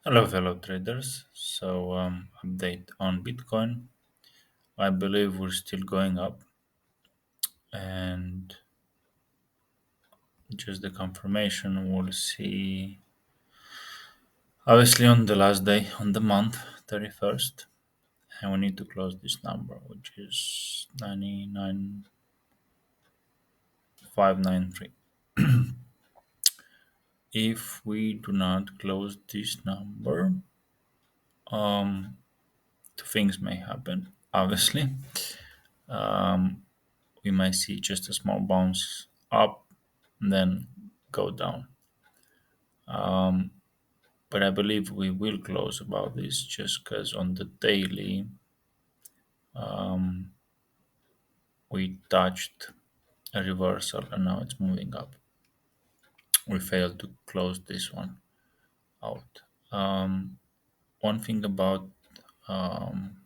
Hello, fellow traders. Update on Bitcoin. I believe we're still going up, and just the confirmation we'll see. Obviously, on the last day on the month, 31st, and we need to close this number, which is 99,593. If we do not close this number, um, two things may happen. Obviously, um, we might see just a small bounce up and then go down. Um, but I believe we will close about this just because on the daily um, we touched a reversal and now it's moving up. We failed to close this one out. One thing about um,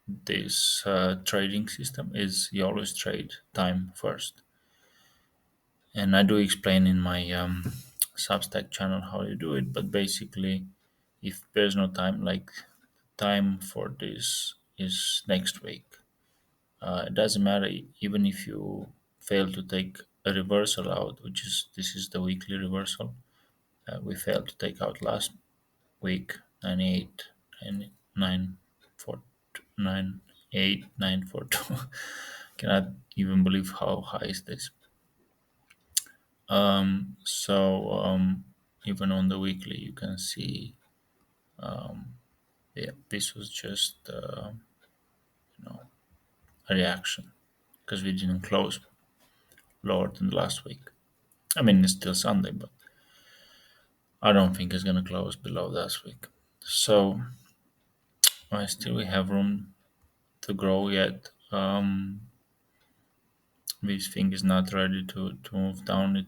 this trading system is you always trade time first. And I do explain in my Substack channel how you do it, but basically, if there's no time, like time for this is next week, it doesn't matter even if you fail to take a reversal out, which is this is the weekly reversal. We failed to take out last week 98 and 9498942. Cannot even believe how high is this. Even on the weekly, you can see, yeah, this was just you know a reaction because we didn't close lower than last week. I mean, it's still Sunday, but I don't think it's gonna close below last week. So I still we have room to grow yet. This thing is not ready to move down.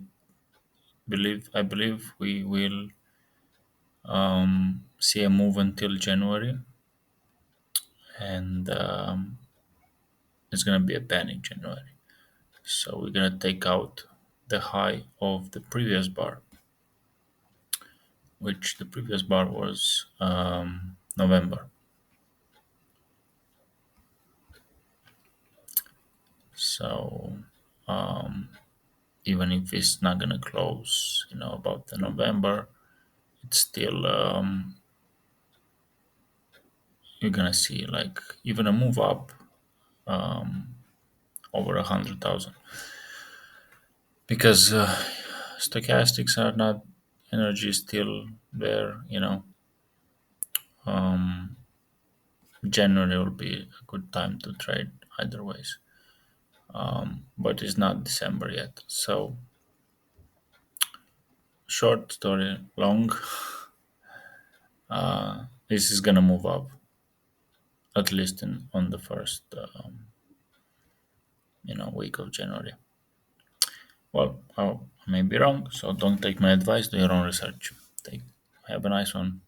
I believe we will see a move until January, and it's gonna be a panic January. So we're gonna take out the high of the previous bar, which the previous bar was November. So um, even if it's not gonna close, about the November, it's still you're gonna see like even a move up over 100,000 because stochastics are not energy is still there. Um, January will be a good time to trade either ways, but it's not December yet. So, short story long, this is gonna move up at least on the first week of January. Well, I may be wrong, so don't take my advice. Do your own research. Have a nice one.